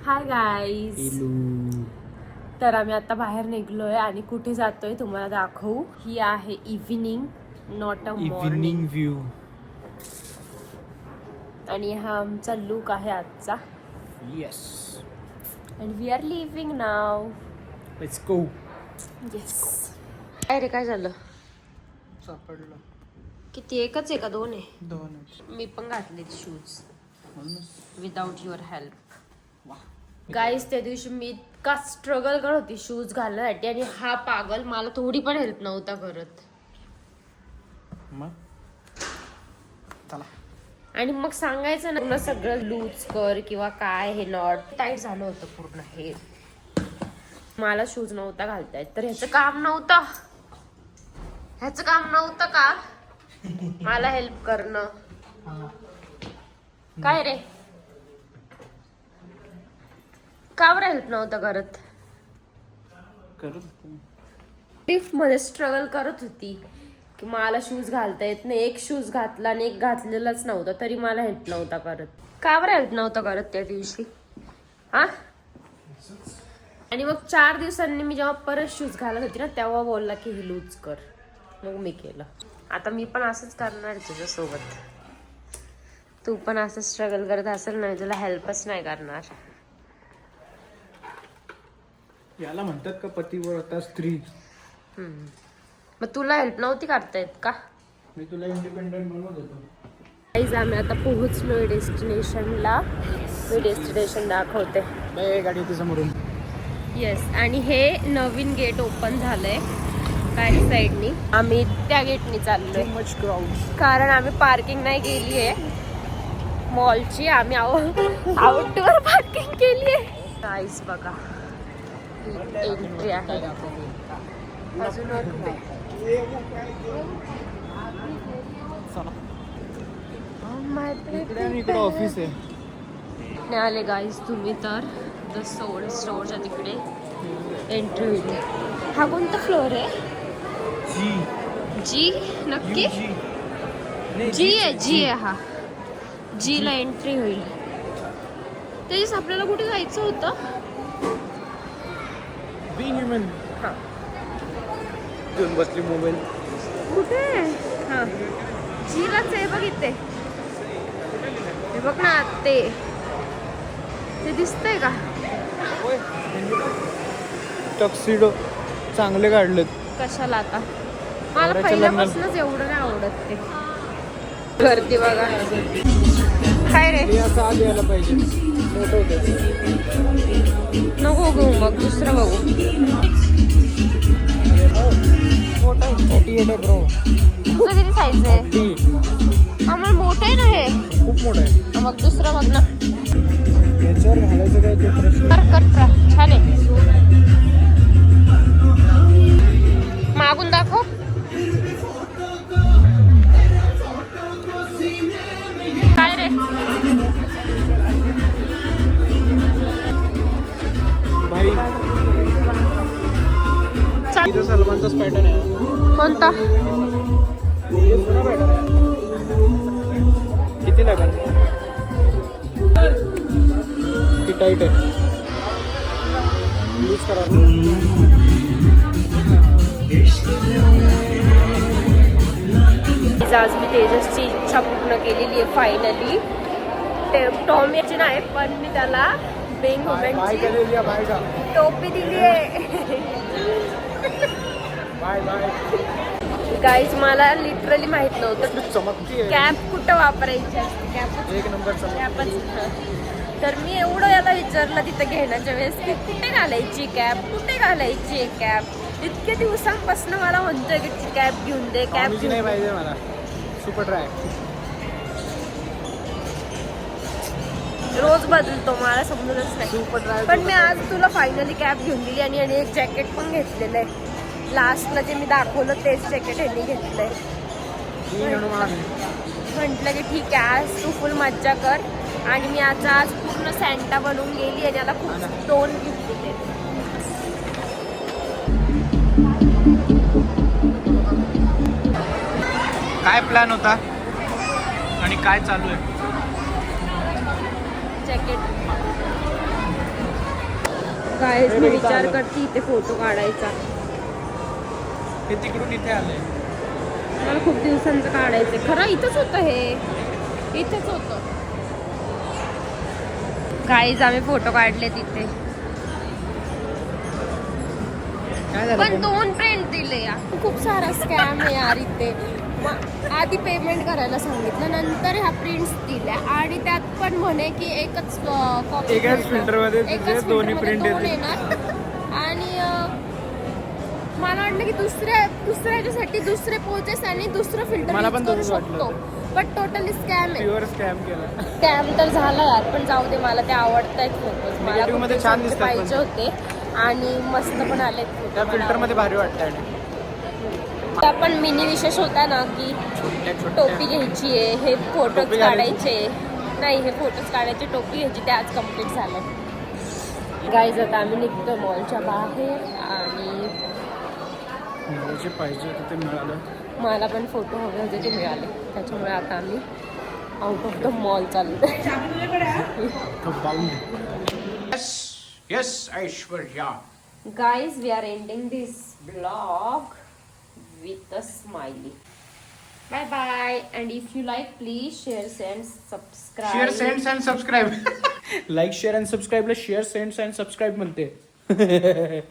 Hi guys. तर आम्ही आता बाहेर निघलोय आणि कुठे जातोय तुम्हाला दाखवू. ही आहे evening, not a morning view. आणि हा आमचा लुक आहे आजचा. Yes, and we are living now. Let's go. Yes. काय रे, काय झालं? सापडलं. किती, एकच आहे का दोन आहे? दोनच. मी पण घातले शूज विदाउट युअर हेल्प. वा. गाईज, त्या दिवशी मी इतका स्ट्रगल करत होती शूज घालण्यासाठी आणि हा पागल मला थोडी पण हेल्प नव्हता करत. मग चला. आणि मग सांगायचं ना, पूर्ण सगळं लूज कर किंवा काय, हे नॉट टाईट झालं होतं पूर्ण. हे मला शूज नव्हता घालता येत, तर ह्याचं काम नव्हतं. ह्याचं काम नव्हतं का मला हेल्प करणं? काय रे, का बरं हेल्प नव्हतं करत? लिफ्ट मध्ये स्ट्रगल करत होती की मला शूज घालता येत नाही. एक शूज घातला आणि एक घातलेलाच नव्हता, तरी मला हेल्प नव्हता करत. का बरं हेल्प नव्हता करत त्या दिवशी? हा. आणि मग 4 दिवसांनी मी जेव्हा परत शूज घालत होती ना, तेव्हा बोलला की हे लूज कर. मग मी केलं. आता मी पण असंच करणार तुझ्यासोबत. तू पण असं स्ट्रगल करत असेल ना, तुला हेल्पच नाही करणार. याला म्हणतात का पतिव्रता स्त्री? मग तुला हेल्प नव्हती करता येत का? मी तुला इंडिपेंडेंट बनवत होतो. गाईज, आम्ही आता पोहोचलोय डेस्टिनेशनला. मी डेस्टिनेशन दाखवते. गाडी येते समोरून. येस. आणि हे नवीन गेट ओपन झालंय बॅक साईडनी. आम्ही त्या गेटनी चाललोय मच क्राऊड. कारण आम्ही पार्किंग नाही केली आहे मॉलची. आम्ही आउटडोअर पार्किंग केली आहे. गाईज बघा, एंट्री आहे. अजून इकडे ऑफिस आहे. आले गाईज तुम्ही तर द सोल स्टोअरच्या तिकडे एंट्री होईल. हा कोणता फ्लोअर आहे? जी. नक्की जी आहे. हा जी ला एंट्री होईल. त्याच्यास आपल्याला कुठे जायचं होतं? Being human. हा, घेऊन बसली मोबाईल. कुठे? हा, जी लाच आहे बघ इथे. हे बघ ना, ते दिसतंय का? टक्सिडो चांगले काढलेत. कशाला आता? मला पहिल्यापासूनच एवढं नाही आवडत ते. गर्दी बघा. काय रे, हे असं आत यायला पाहिजे. मोठं होतं. नको घेऊ, मग दुसरं बघू. मोठं आहे ब्रो. तुझं किती साईज आहे? आम्हाला मोठं आहे ना हे. खूप मोठं आहे. मग दुसरं बघ ना. याच्यावर घालायचं काय ते प्रश्न. कर छान आहे. मागून दाखव. काय रे, भाई इथं सलमानचाच पॅटर्न आहे. कोणता? हे जुना पॅटर्न आहे. किती लागेल? ती टाईट आहे. यूज करा. आज मी तेजसची इच्छा पूर्ण केलेली आहे फायनली. ते टॉमीची नाही, पण मी त्याला बेंग वुमनची टोपी दिली आहे. Bye bye. गाईज, मला लिटरली माहित नव्हतं चमकती कॅप कुठं वापरायची असते. कॅप एक नंबर कॅपच. तर मी एवढं याला विचारलं तिथं घेण्याच्या वेळेस की कुठे घालायची कॅप, कुठे घालायची कॅप. इतक्या दिवसांपासून मला म्हणतोय की कॅप घेऊन दे, कॅप घेऊन नाही दे. पाहिजे मला. सुपर ड्राय रोज बदलतो, मला समजतच नाही. Super dry. पण मी आज तुला फायनली कॅप घेऊन दिली आणि एक जॅकेट पण घेतलेलं आहे. लास्टला जे मी दाखवलं तेच जॅकेट ह्यांनी घेतलंय. म्हटलं की ठीक आहे, आज तू फुल मज्जा कर. आणि मी आज पूर्ण सॅन्टा बनवून गेली आणि याला खूप 2 गिफ्ट दिले. काय प्लॅन होता आणि काय चालू आहे? जॅकेट गाईज मी विचार करते इथे फोटो काढायचा. हे तिकडून इथे आलंय. मला खूप दिवसांचं काढायचं. खरं इथंच होतं हे. इथेच होतं. गाईज आम्ही फोटो काढले तिथे. काय झालं पण 2 प्रिंट दिले यार. खूप सारा स्कॅम आहे यार इथे. आधी पेमेंट करायला सांगितलं, नंतर ह्या प्रिंट्स दिल्या आणि त्यात पण म्हणे की एकच कॉपी, एकाच फिल्टरमध्ये एकाच दोन्ही filter मध्ये प्रिंट 2 येणार. आणि मला वाटलं की दुसऱ्याच्यासाठी दुसरे पोचेस आणि दुसरं फिल्टर मला यूज पण करू तसंच वाटलं शकतो. बट टोटली स्कॅम आहे. प्युअर स्कॅम केला. स्कॅम तर झाला यार, पण जाऊ दे, मला ते आवडतायत फोटोज. मला Negative खूप मध्ये छान दिवसांचे दिसतात पण पाहिजे होते आणि मस्त पण आलेत त्या फोटो. फिल्टर मध्ये भारी वाटतं. त्या पण मिनी विशेष होता ना की टोपी घ्यायची आहे, हे फोटोज टोपी घालायची. काढायचे. नाही, हे फोटोज काढायचे, टोपी घ्यायची, ते आज कम्प्लीट झालं. गाईज आता आम्ही निघतो मॉलच्या बाहेर आणि मला जे पाहिजे होतं ते मिळालं. मला पण फोटो हवे होते ते मिळाले. त्याच्यामुळे आता आम्ही आउट ऑफ द मॉल चाललो. Yes Aishwarya. Guys, we are ending this vlog with a smiley. Bye bye. And if you like, please share, send, subscribe. Share sends and subscribe. Like share and सबस्क्राईबला share sends and subscribe म्हणते.